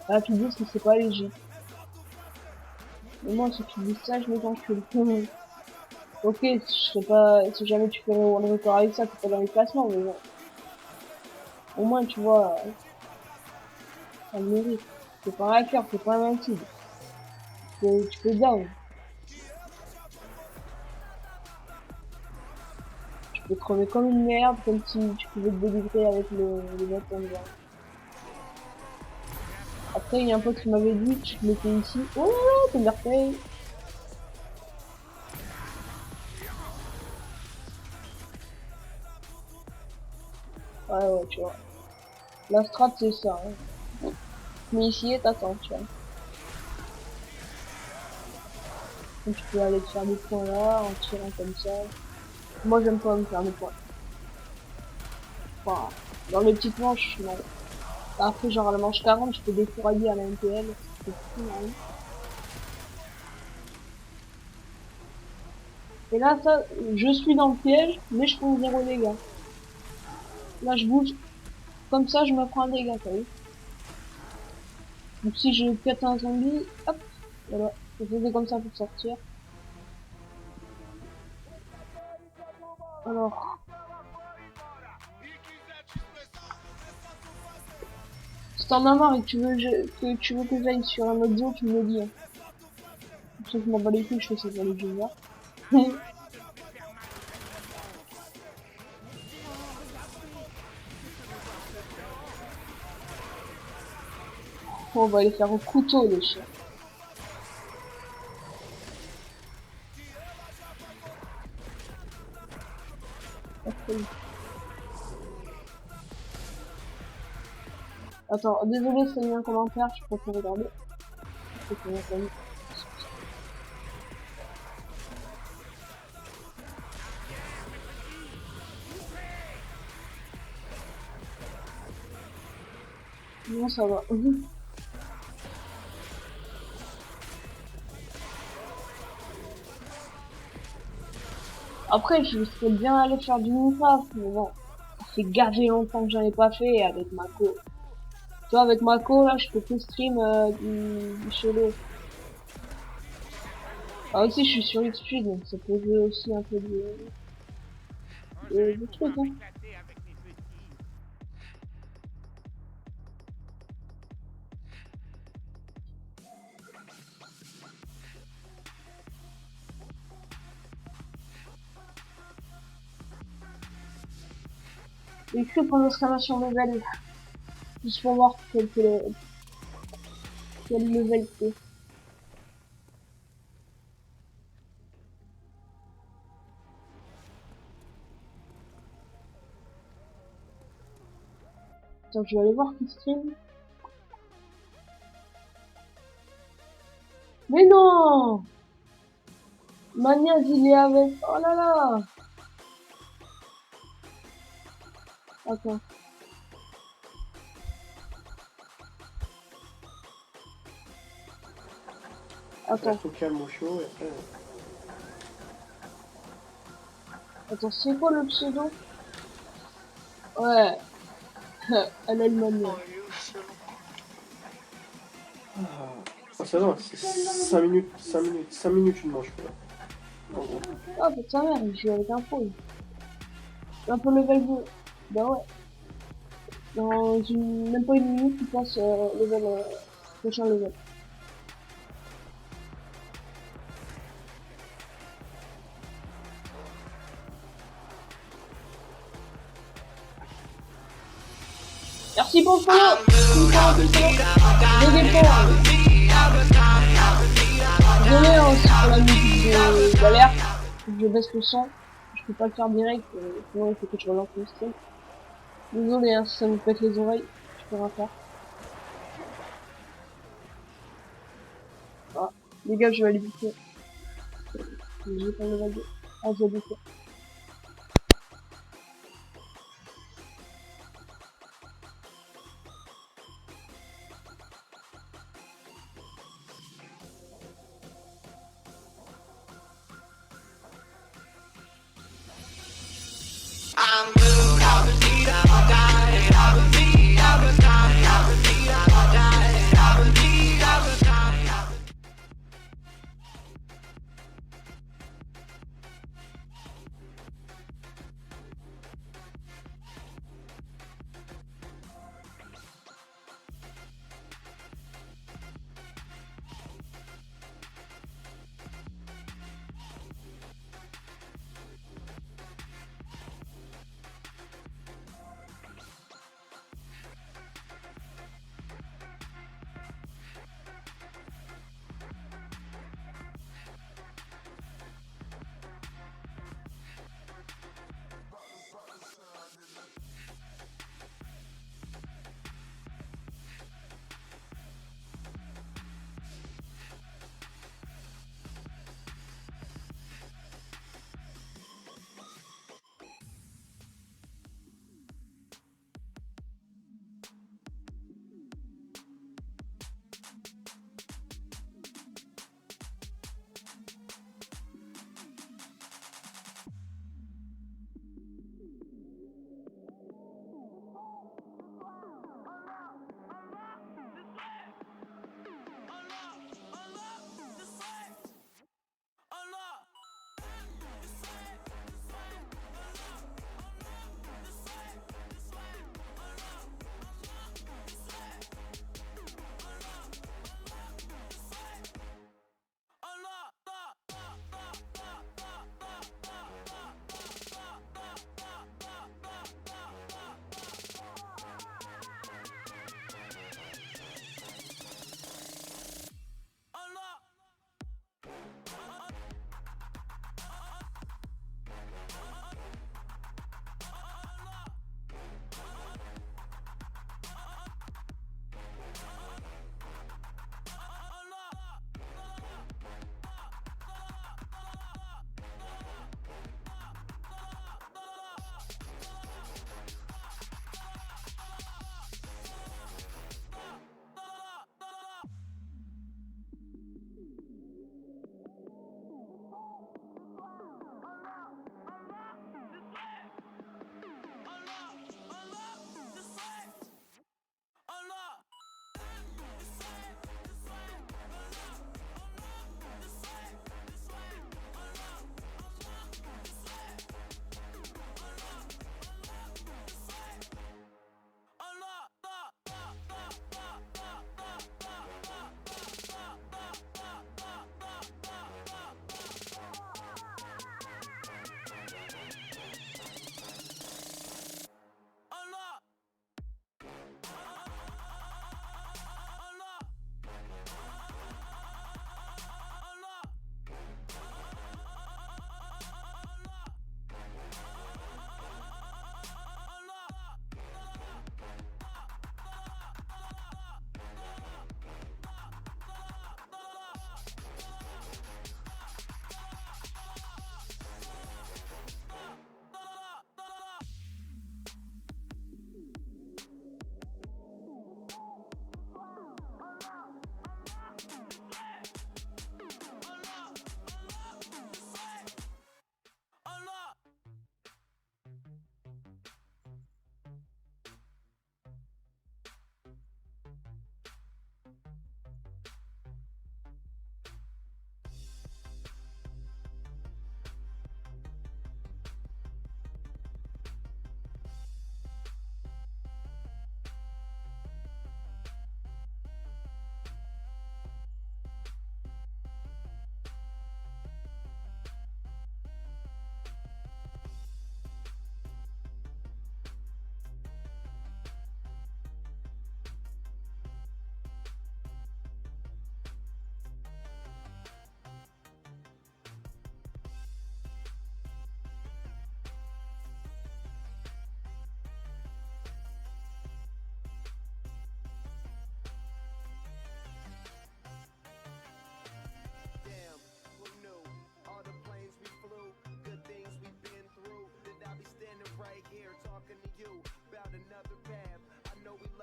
Là, tu dis que c'est pas léger. Mais moi, si tu dis ça, je m'encule. Ok, je sais pas, si jamais tu fais un record avec ça, t'es pas dans les classements, mais bon. Au moins, tu vois, ça le mérite. C'est pas un hacker, c'est pas invincible. Tu peux down. Tu peux crever comme une merde, comme si tu pouvais te délivrer avec le bâton de vent. Après, il y a un pote qui m'avait dit que je te mettais ici. Oh là là, Thunderfay. Ouais, tu vois. La strat, c'est ça. Hein. Mais ici, t'attends, tu vois. Donc, tu peux aller te faire des points là, en tirant comme ça. Moi, j'aime pas me faire des points. Enfin, dans les petites manches, non. Après, genre, à la manche 40, je peux décourailler à la MPL. C'est fou, hein. Et là, ça, je suis dans le piège, mais je prends 0 dégâts. Là, je bouge. Comme ça, je me prends un dégât, t'as vu. Donc, si je pète un zombie, hop, voilà. Je faisais comme ça pour sortir. Alors. Si t'en as marre et que tu veux que j'aille sur un autre zone, tu me le dis. Hein. Parce que je m'en bats les couilles, je fais ça pour les juniors. On va les faire au couteau, les chiens. Attends, désolé, c'est mis un commentaire, je peux pas regarder. Non, ça va. Après, je serais bien aller faire du Minecraft, mais bon, ça fait gavé longtemps que j'en ai pas fait avec Mako. Tu vois, avec Mako, là, je peux plus stream du solo. Ah aussi, je suis sur Xfeed, donc ça peut jouer aussi un peu de trucs, hein. Écrit pour l'exclamation level. Juste pour voir quel level c'est. Attends, je vais aller voir qui stream. Mais non! Maniaz, il est avec... Oh là là! Attends. Attends. Faut calme mon chaud et après... Attends, c'est quoi le pseudo? Ouais. Elle a le Maniaz. Ah, ça va, c'est 5 minutes une manche, quoi. En gros. Ah, putain, merde, je joue avec un pro. Un peu level 2. Bah ouais. Même pas une minute, tu passes level, prochain level. Merci pour le follow. Je dépends. Désolé aussi pour la musique d'alerte. Je baisse le son. Je peux pas le faire direct. Sinon il faut que je relance le stream. Désolé, hein, si ça me pète les oreilles, je peux rien faire. Ah, les gars, je vais aller buter. J'ai pas le level 2. Ah, j'ai buté.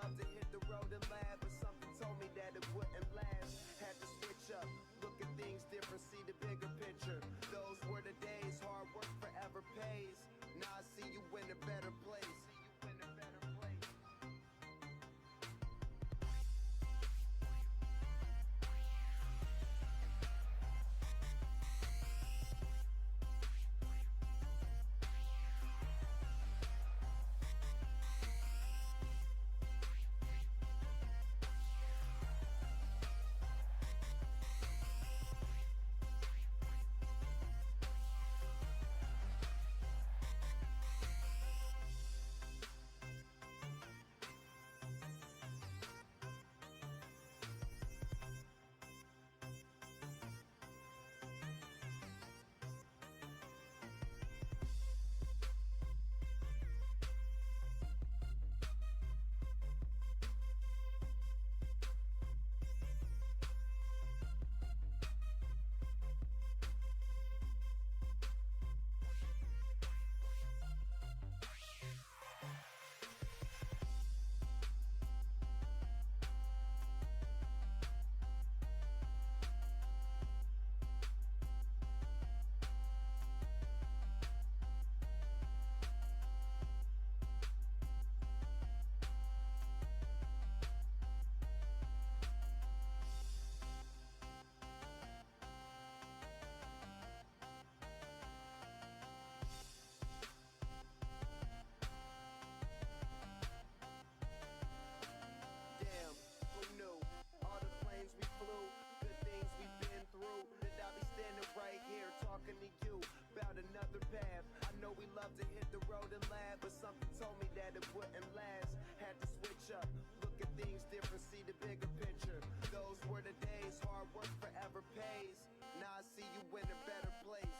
love to hit the road and laugh, but something told me that it wouldn't last. Had to switch up, look at things different, see the bigger picture. Those were the days, hard work forever pays. Now I see you in a better place. Right here talking to you about another path. I know we love to hit the road and laugh, but something told me that it wouldn't last. Had to switch up, look at things different, see the bigger picture. Those were the days, hard work forever pays. Now I see you in a better place.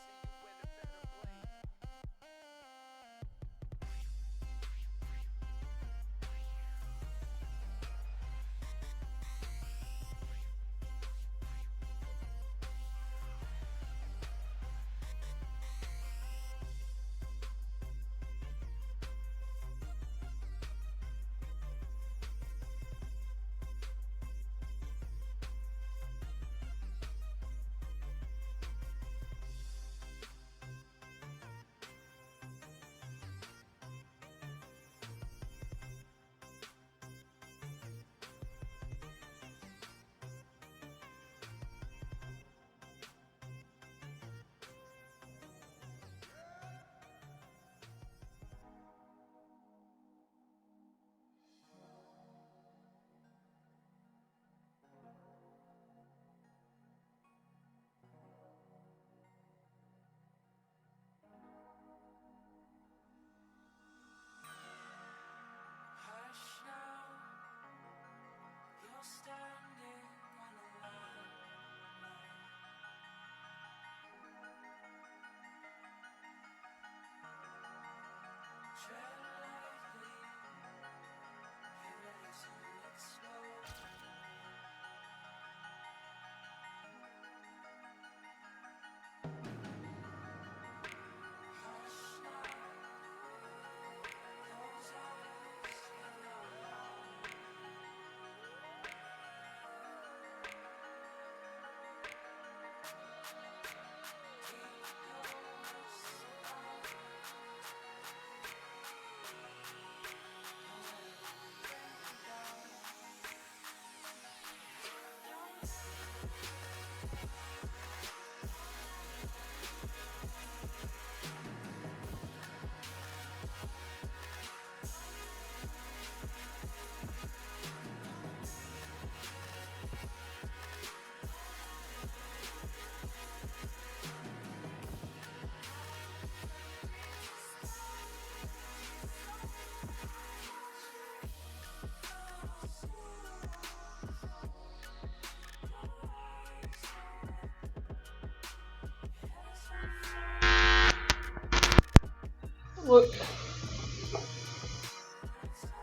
Ouais.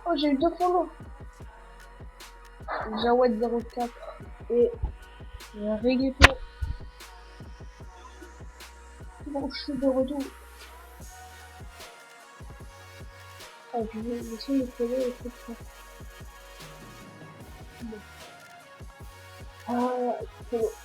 Oh, j'ai eu 2 follow. Jawad04 et Reggaeton. Bon, je suis de retour. Ah, je vais essayer de follow et tout ça. C'est bon. C'est bon.